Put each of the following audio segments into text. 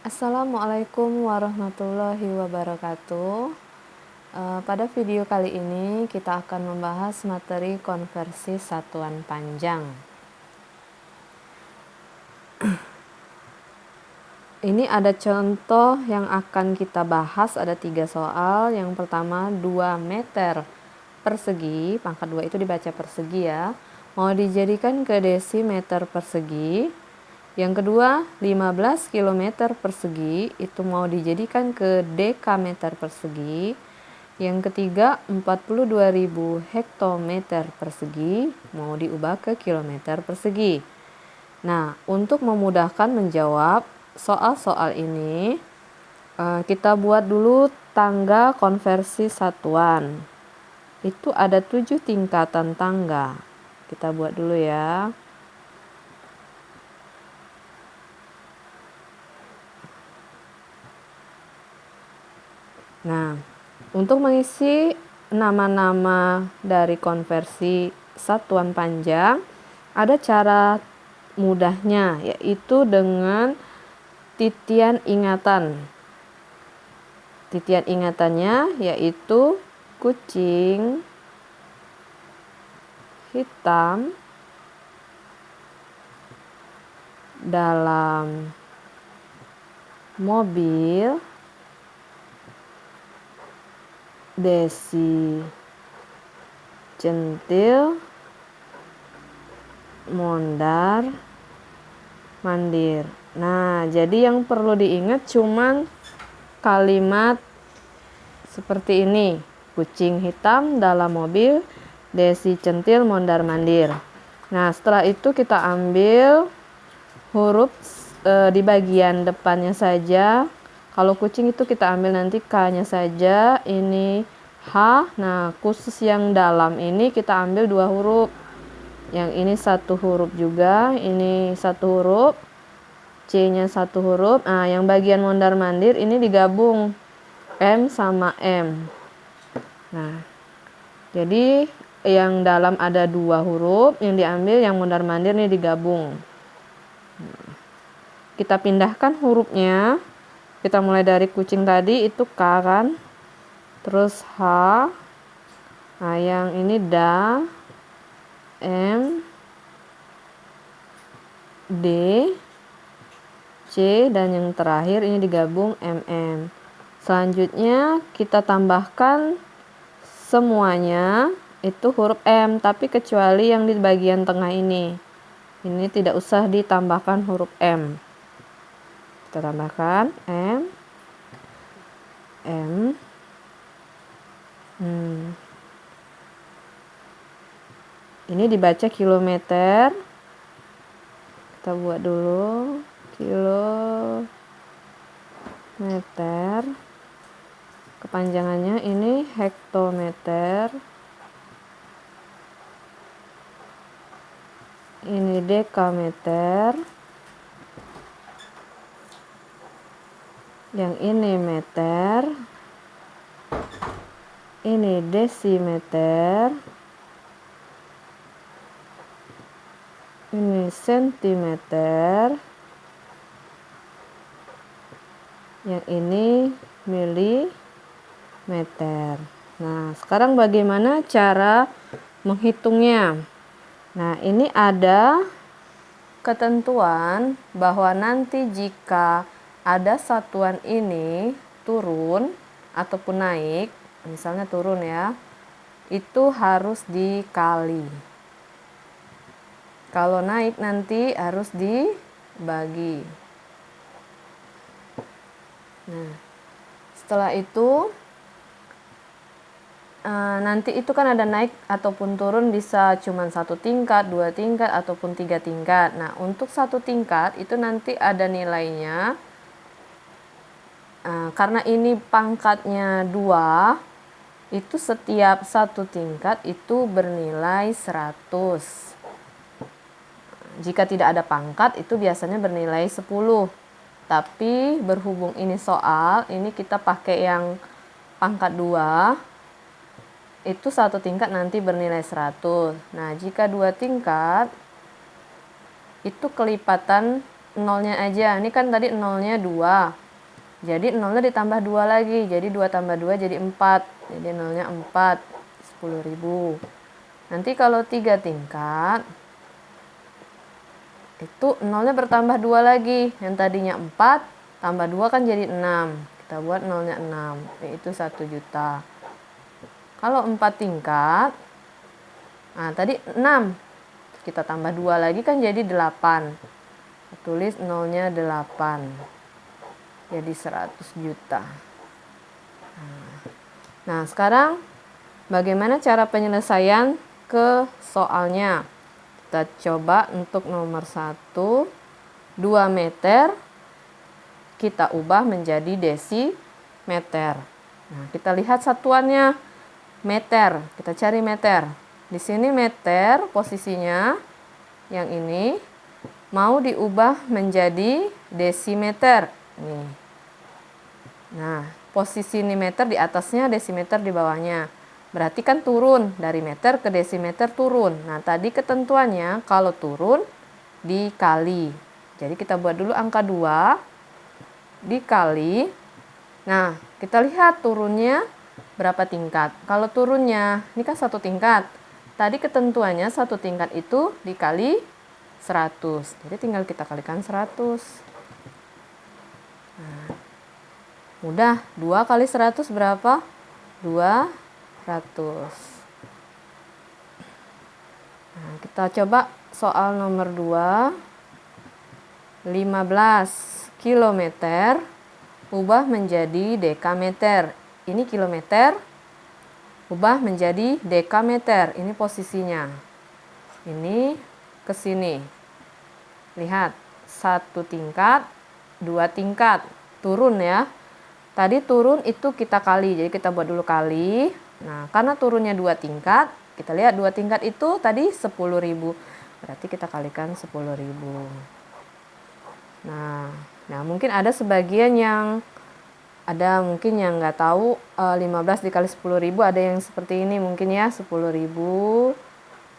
Assalamualaikum warahmatullahi wabarakatuh. Pada video kali ini kita akan membahas materi konversi satuan panjang. Ini ada contoh yang akan kita bahas, ada 3 soal. Yang pertama 2 meter persegi, pangkat 2 itu dibaca persegi ya, mau dijadikan ke desimeter persegi. Yang kedua 15 km persegi itu mau dijadikan ke dekameter persegi. Yang ketiga 42.000 hektometer persegi mau diubah ke kilometer persegi. Nah, untuk memudahkan menjawab soal-soal ini, kita buat dulu tangga konversi satuan. Itu ada 7 tingkatan tangga. Kita buat dulu ya. Nah, untuk mengisi nama-nama dari konversi satuan panjang, ada cara mudahnya, yaitu dengan titian ingatan. Titian ingatannya yaitu kucing hitam dalam mobil Desi centil mondar mandir. Nah, jadi yang perlu diingat cuman kalimat seperti ini. Kucing hitam dalam mobil Desi centil mondar mandir. Nah, setelah itu kita ambil huruf di bagian depannya saja. Kalau kucing itu kita ambil nanti K-nya saja, ini H. Nah, khusus yang dalam ini kita ambil 2 huruf. Yang ini 1 huruf juga, ini 1 huruf, C-nya 1 huruf. Nah, yang bagian mondar mandir ini digabung M sama M. Nah, jadi yang dalam ada 2 huruf, yang diambil yang mondar mandir ini digabung. Kita pindahkan hurufnya. Kita mulai dari kucing tadi itu K kan, terus H, nah yang ini da, M, D, C, dan yang terakhir ini digabung MM. Selanjutnya kita tambahkan semuanya itu huruf M, tapi kecuali yang di bagian tengah ini. Ini tidak usah ditambahkan huruf M. Kita tambahkan M. Ini dibaca kilometer. Kita buat dulu kilometer. Kepanjangannya ini hektometer. Ini dekameter. Yang ini meter. Ini desimeter. Ini sentimeter. Yang ini milimeter. Nah, sekarang bagaimana cara menghitungnya? Nah, ini ada ketentuan bahwa nanti jika ada satuan ini turun ataupun naik, misalnya turun ya, itu harus dikali. Kalau naik nanti harus dibagi. Nah, setelah itu nanti itu kan ada naik ataupun turun, bisa cuma 1 tingkat, 2 tingkat, ataupun 3 tingkat. Nah, untuk 1 tingkat itu nanti ada nilainya. Karena ini pangkatnya 2, itu setiap 1 tingkat itu bernilai 100. Jika tidak ada pangkat itu biasanya bernilai 10. Tapi berhubung ini soal, ini kita pakai yang pangkat 2. Itu 1 tingkat nanti bernilai 100. Nah, jika 2 tingkat itu kelipatan nolnya aja. Ini kan tadi nolnya 2. Jadi nolnya ditambah 2 lagi. Jadi 2 tambah 2 jadi 4. Jadi nolnya 4. 10.000. Nanti kalau 3 tingkat, itu nolnya bertambah 2 lagi. Yang tadinya 4 tambah 2 kan jadi 6. Kita buat nolnya 6. Yaitu 1 juta. Kalau 4 tingkat, nah tadi 6. Kita tambah 2 lagi kan jadi 8. Tulis nolnya 8. Jadi 100 juta. Nah, sekarang bagaimana cara penyelesaian ke soalnya? Kita coba untuk nomor 1, 2 meter kita ubah menjadi desimeter. Nah, kita lihat satuannya meter. Kita cari meter. Di sini meter posisinya yang ini mau diubah menjadi desimeter. Nih. Nah, posisi ini meter di atasnya, desimeter di bawahnya. Berarti kan turun dari meter ke desimeter turun. Nah, tadi ketentuannya kalau turun dikali. Jadi kita buat dulu angka 2 dikali. Nah, kita lihat turunnya berapa tingkat. Kalau turunnya, ini kan 1 tingkat. Tadi ketentuannya 1 tingkat itu dikali 100. Jadi tinggal kita kalikan 100. Nah, mudah. 2 kali 100 berapa? 200. Nah, kita coba soal nomor 2. 15 kilometer ubah menjadi dekameter. Ini kilometer ubah menjadi dekameter. Ini posisinya. Ini ke sini. Lihat, 1 tingkat, 2 tingkat. Turun ya. Tadi turun itu kita kali. Jadi kita buat dulu kali. Nah, karena turunnya 2 tingkat, kita lihat 2 tingkat itu tadi 10.000. Berarti kita kalikan 10.000. Nah, mungkin ada sebagian yang mungkin yang nggak tahu 15 dikali 10.000 ada yang seperti ini mungkin ya, 10.000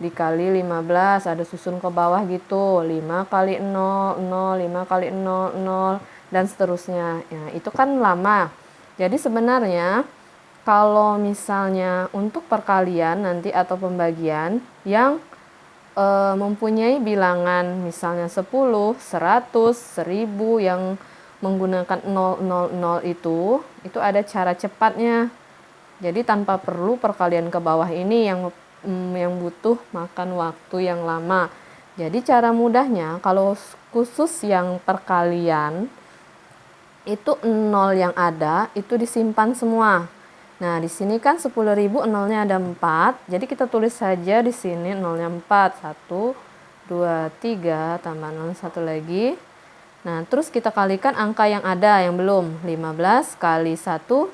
dikali 15 ada susun ke bawah gitu, 5 kali 0, 0, 5 kali 0, 0 dan seterusnya. Ya, itu kan lama. Jadi sebenarnya kalau misalnya untuk perkalian nanti atau pembagian yang mempunyai bilangan misalnya 10, 100, 1000 yang menggunakan 000 itu ada cara cepatnya. Jadi tanpa perlu perkalian ke bawah ini yang butuh makan waktu yang lama. Jadi cara mudahnya kalau khusus yang perkalian itu 0 yang ada itu disimpan semua. Nah, di sini kan 10.000 nolnya ada 4. Jadi kita tulis saja di sini nolnya 4. 1, 2, 3 tambah 0 1 lagi. Nah, terus kita kalikan angka yang ada yang belum. 15 kali 1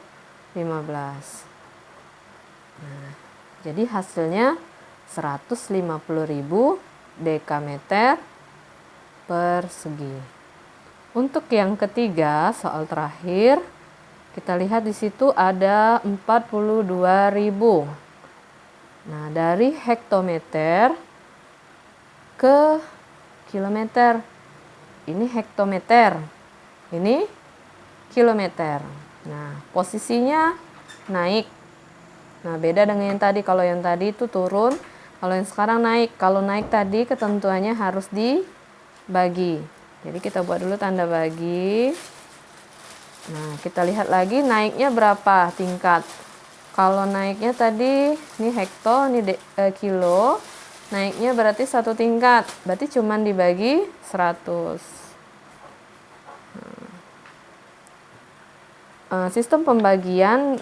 15. Nah, jadi hasilnya 150.000 dekameter persegi. Untuk yang ketiga, soal terakhir, kita lihat di situ ada 42.000. Nah, dari hektometer ke kilometer. Ini hektometer. Ini kilometer. Nah, posisinya naik. Nah, beda dengan yang tadi. Kalau yang tadi itu turun, kalau yang sekarang naik. Kalau naik tadi ketentuannya harus dibagi. Jadi kita buat dulu tanda bagi. Nah, kita lihat lagi naiknya berapa tingkat. Kalau naiknya tadi, ini hekto, ini kilo. Naiknya berarti 1 tingkat. Berarti cuman dibagi 100. Sistem pembagian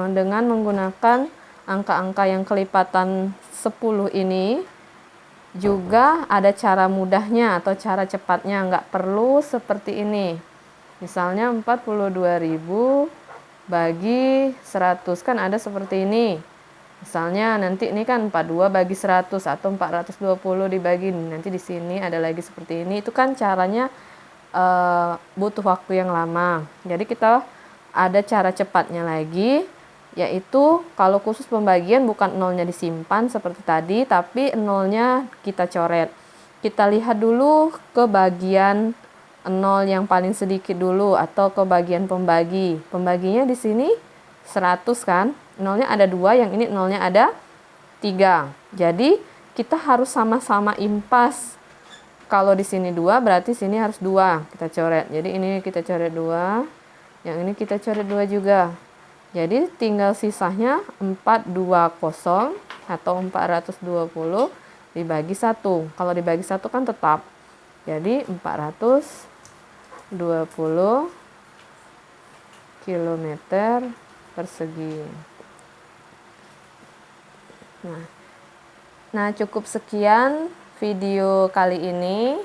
dengan menggunakan angka-angka yang kelipatan 10 ini juga ada cara mudahnya atau cara cepatnya. Nggak perlu seperti ini. Misalnya 42.000 bagi 100 kan ada seperti ini. Misalnya nanti ini kan 42 bagi 100 atau 420 dibagi. Nanti di sini ada lagi seperti ini. Itu kan caranya butuh waktu yang lama. Jadi kita ada cara cepatnya lagi, yaitu kalau khusus pembagian bukan nolnya disimpan seperti tadi, tapi nolnya kita coret. kita lihat dulu ke bagian 0 yang paling sedikit dulu atau ke bagian pembagi. Pembaginya di sini 100 kan? Nolnya ada 2, yang ini nolnya ada 3. Jadi kita harus sama-sama impas. Kalau di sini 2 berarti sini harus 2. Kita coret. Jadi ini kita coret 2. Yang ini kita coret 2 juga. Jadi tinggal sisanya 420 atau 420 dibagi 1. Kalau dibagi 1 kan tetap. Jadi 420 kilometer persegi. Nah, cukup sekian video kali ini.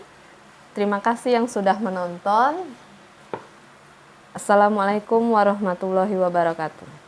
Terima kasih yang sudah menonton. Assalamualaikum warahmatullahi wabarakatuh.